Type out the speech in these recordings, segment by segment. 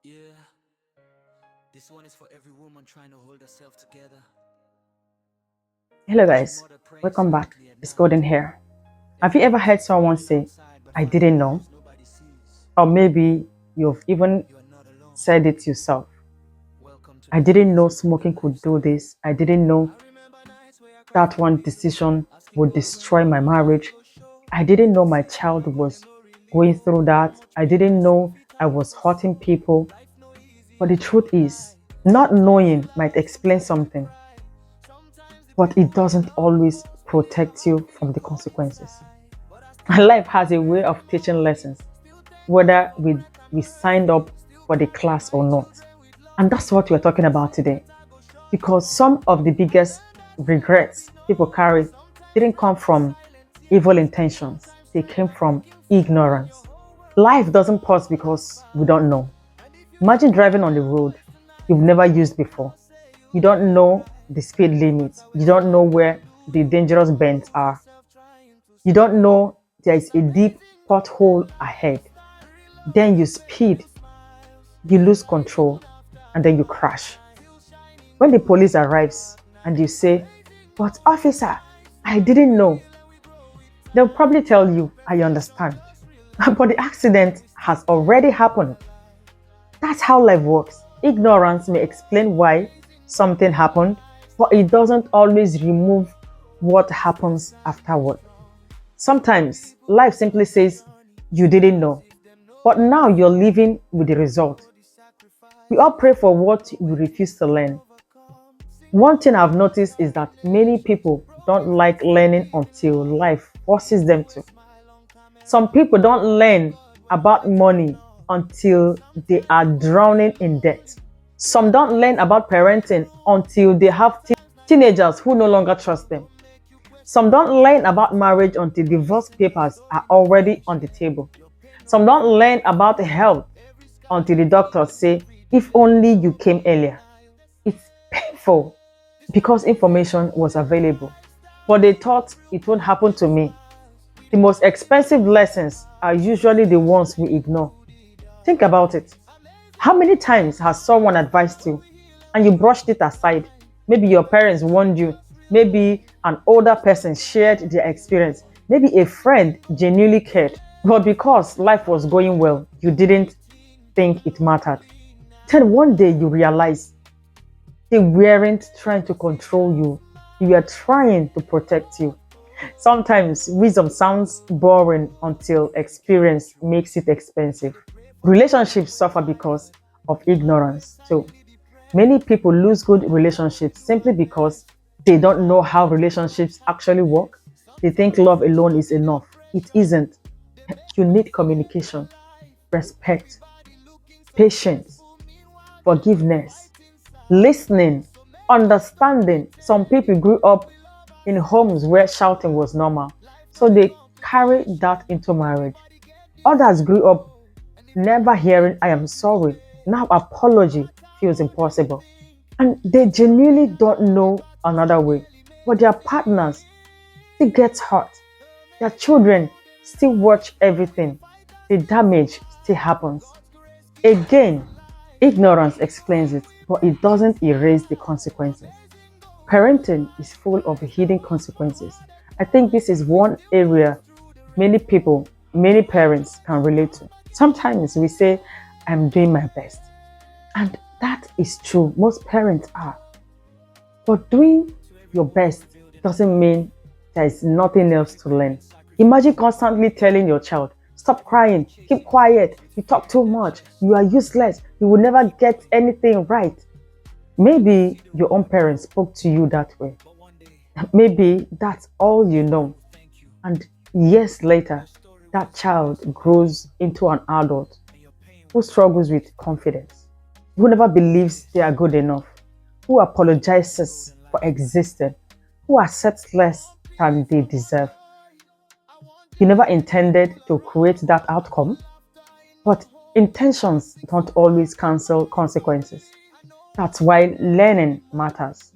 Yeah, this one is for every woman trying to hold herself together. Hello, Every guys. mother praying Welcome back. silently at It's night. Gordon here. Have you Every ever man heard fighting someone demons say, inside but I fighting didn't know? battles nobody sees. Or maybe you've even You are not alone. said it yourself. Welcome to I the didn't Ladies know Room smoking could do Lifestyle. this. I didn't know I remember nights where I cried that for one pillows, decision asking would God where destroy my my love would marriage. go show. I didn't know my Say I child love you, was then no really going know through that. how much I pain didn't I see know every I time I was cross the hurting line. people. Life no easy, But I the no truth go is, lie. not Sometimes the knowing light might dey explain brighter than the something, cry. Sometimes the but pain it dey doesn't louder than always the voice. protect you Feel from the calm consequences. inside, but I still And dey life has a fight way for of my teaching joy. lessons, Still thank God whether for we, breath and we signed life. up Still for the cover class my or not. children with And love. that's what we're talking about today. Sometimes I go short Because things, some of the biggest kindness dey regrets people answer. carry Sometimes didn't life come dey from silent evil tears. intentions, Sometimes they na came from breaking fall when your ignorance. whole world Life dey doesn't pause fall because we don't apart. know. And if you Imagine don't driving know, on the road life na you've never used game. before. Say you You go don't know the rise, speed no limit. matter You wetin don't know life dey where do. the dangerous You bends lose are. yourself trying to You don't survive. know there is a It's deep amazing how pothole life ahead. can Then you reward you speed, with smiles. you lose A little control, laughter and then you and a crash. smile shining When the through police the arrives and darkness. you say, Amazing how but time officer, flies. I didn't know, Yeah, we grow with they'll probably time. tell you, I Patience and understand. trust But the realize accident has mistakes are already happened. human. That's how life works. Ignorance may explain why Amazing how something happened, life but it doesn't always can remove what sometimes happens life dey afterward. tough. Some Sometimes people life go simply through the says, journey you didn't as know, if them no but now you're belong. living with the They don't result. know the We all pray sacrifices for what or we when refuse fears to were learn. overcome. One thing I've Simple noticed is that many kindness, people don't broken like learning faith. until life forces them People will to. smile on Some camera, people don't thank learn God when about lights turn money off. until they Sometimes are life drowning in debt. Some don't learn about parenting until they have teenagers who no longer trust them. go make you Some question don't learn about everything. marriage until divorce Listen to papers are stories of already on the patience. table. Your pain no Some go don't learn erase about tomorrow. health Every scar until dey the heal doctors say, every if day. only you No came earlier. denial. It's painful This because life is a information was movie available, but lifestyle. they thought it won't Ups happen and to me. downs. We The dey most walk this expensive life lessons are usually the ones we slowly ignore. through the Think about it. dark. How Amazing many how times has someone advised when you we heal and you from brushed it past aside? pain, Maybe your parents life warned you. becomes Maybe an older person shared their experience. Maybe a friend genuinely cared. But because life was going well, you didn't think it mattered. Then one day you realize they weren't trying to control you, they were trying to protect you. Sometimes wisdom sounds boring until experience makes it expensive. Relationships suffer because of ignorance too. Many people lose good relationships simply because they don't know how relationships actually work. They think love alone is enough. It isn't. You need communication, respect, patience, forgiveness, listening, understanding. Some people grew up in homes where shouting was normal, so they carry that into marriage. Others grew up never hearing, I am sorry. Now apology feels impossible. And they genuinely don't know another way. But their partners still get hurt. Their children still watch everything. The damage still happens. Again, ignorance explains it, but it doesn't erase the consequences. Parenting is full of hidden consequences. I think this is one area many people, many parents can relate to. Sometimes we say, I'm doing my best. And that is true. Most parents are. But doing your best doesn't mean there is nothing else to learn. Imagine constantly telling your child, stop crying, keep quiet, you talk too much, you are useless, you will never get anything right. Maybe your own parents spoke to you that way. Maybe that's all you know. And years later, that child grows into an adult who struggles with confidence, who never believes they are good enough, who apologizes for existing, who accepts less than they deserve. You never intended to create that outcome, but intentions don't always cancel consequences. That's why learning matters.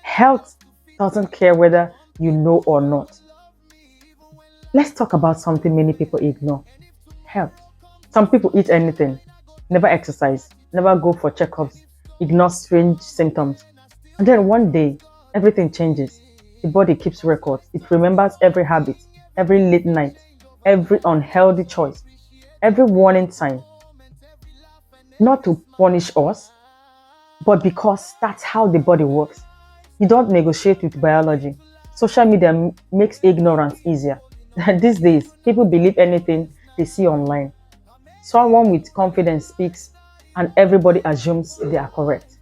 Health doesn't care whether you know or not. Let's talk about something many people ignore: health. Some people eat anything, never exercise, never go for checkups, ignore strange symptoms. And then one day, everything changes. The body keeps records. It remembers every habit, every late night, every unhealthy choice, every warning sign. Not to punish us, but because that's how the body works. You don't negotiate with biology. Social media makes ignorance easier. These days, people believe anything they see online. Someone with confidence speaks, and everybody assumes they are correct.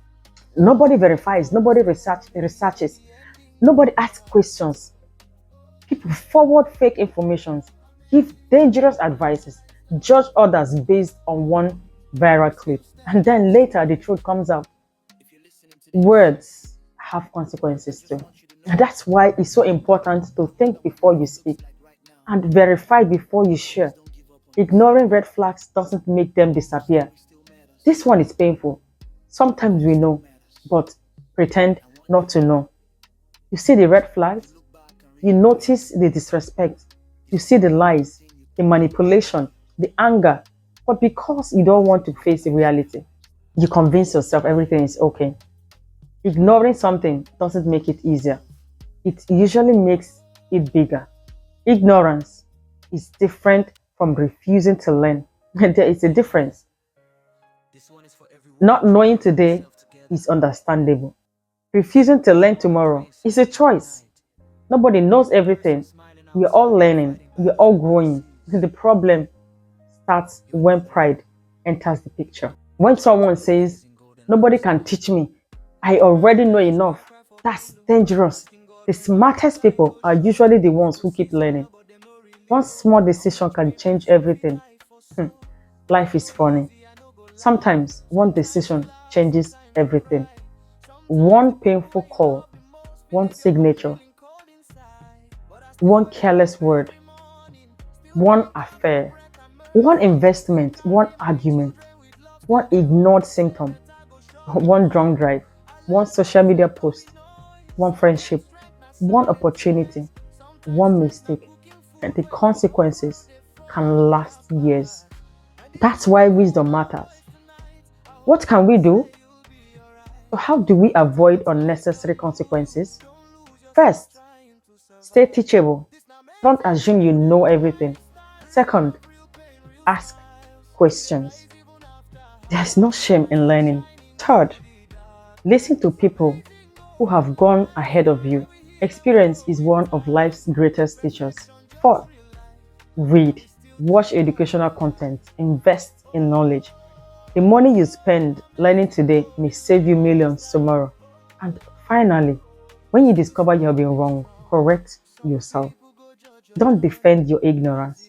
Nobody verifies, nobody researches, nobody asks questions. People forward fake information, give dangerous advices, judge others based on one viral clip. And then later the truth comes out. Words have consequences too. And that's why it's so important to think before you speak and verify before you share. Ignoring red flags doesn't make them disappear. This one is painful. Sometimes we know, but pretend not to know. You see the red flags, you notice the disrespect, you see the lies, the manipulation, the anger, but because you don't want to face the reality, you convince yourself everything is okay. Ignoring something doesn't make it easier. It usually makes it bigger. Ignorance is different from refusing to learn. There is a difference. Not knowing today is understandable. Refusing to learn tomorrow is a choice. Nobody knows everything. We're all learning. We're all growing. The problem starts when pride enters the picture. When someone says, nobody can teach me, I already know enough, that's dangerous. The smartest people are usually the ones who keep learning. One small decision can change everything. Life is funny. Sometimes one decision changes everything. One painful call, one signature, one careless word, one affair, one investment, one argument, one ignored symptom, one drunk drive, one social media post, one friendship, one opportunity, one mistake, and the consequences can last years. That's why wisdom matters. What can we do? So how do we avoid unnecessary consequences? First, stay teachable. Don't assume you know everything. Second, ask questions. There's no shame in learning. Third, listen to people who have gone ahead of you. Experience is one of life's greatest teachers. Fourth, read, watch educational content, invest in knowledge. The money you spend learning today may save you millions tomorrow. And finally, when you discover you have been wrong, correct yourself. Don't defend your ignorance.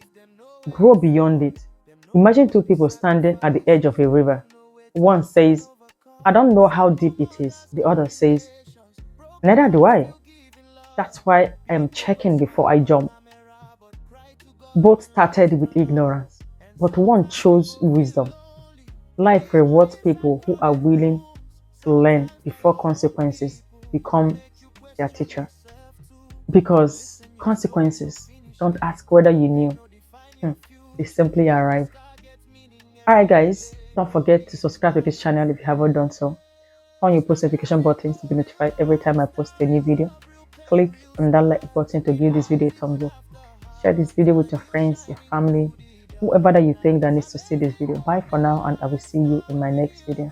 Grow beyond it. Imagine two people standing at the edge of a river. One says, I don't know how deep it is. The other says, neither do I. That's why I am checking before I jump. Both started with ignorance, but one chose wisdom. Life rewards people who are willing to learn before consequences become their teacher. Because consequences don't ask whether you knew. They simply arrive. Alright guys, don't forget to subscribe to this channel if you haven't done so. Turn your post notification buttons to be notified every time I post a new video. Click on that like button to give this video a thumbs up. Share this video with your friends, your family, whoever that you think that needs to see this video. Bye for now, and I will see you in my next video.